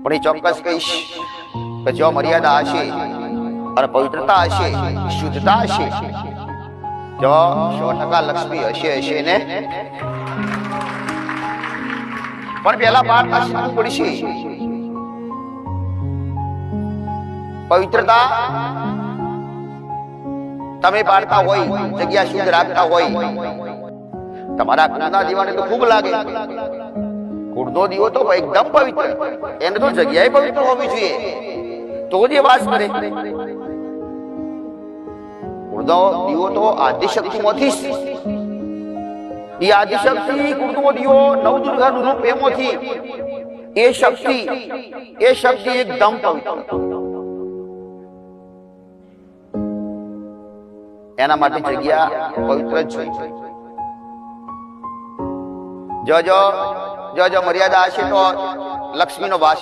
પણ એ ચોક્કસ કહીશ કે જો મર્યાદા હશે અને પવિત્રતા હશે, શુદ્ધતા હશે, જો 100% લક્ષ્મી હશે ને. પણ પેલા પાઠ શીખવું પડશે. પવિત્રતા તમે પાડતા હોય, જગ્યા શુદ્ધ રાખતા હોય, તમારા કુળના દીવાને તો ખૂબ લાગે. કુળનો દીવો તો એકદમ પવિત્ર, એને તો જગ્યાએ પવિત્ર હોવી જોઈએ તો જ એ વાસ કરે. કુળનો દીવો તો આદિશક્તિમાંથી, એ આદિશક્તિ કુળનો દીવો નવદુર્ગાનું રૂપ એમાંથી, એ શક્તિ એકદમ પવિત્ર. એના માટે જગ્યા પવિત્ર જ છે. જો મર્યાદા હશે તો લક્ષ્મીનો વાસ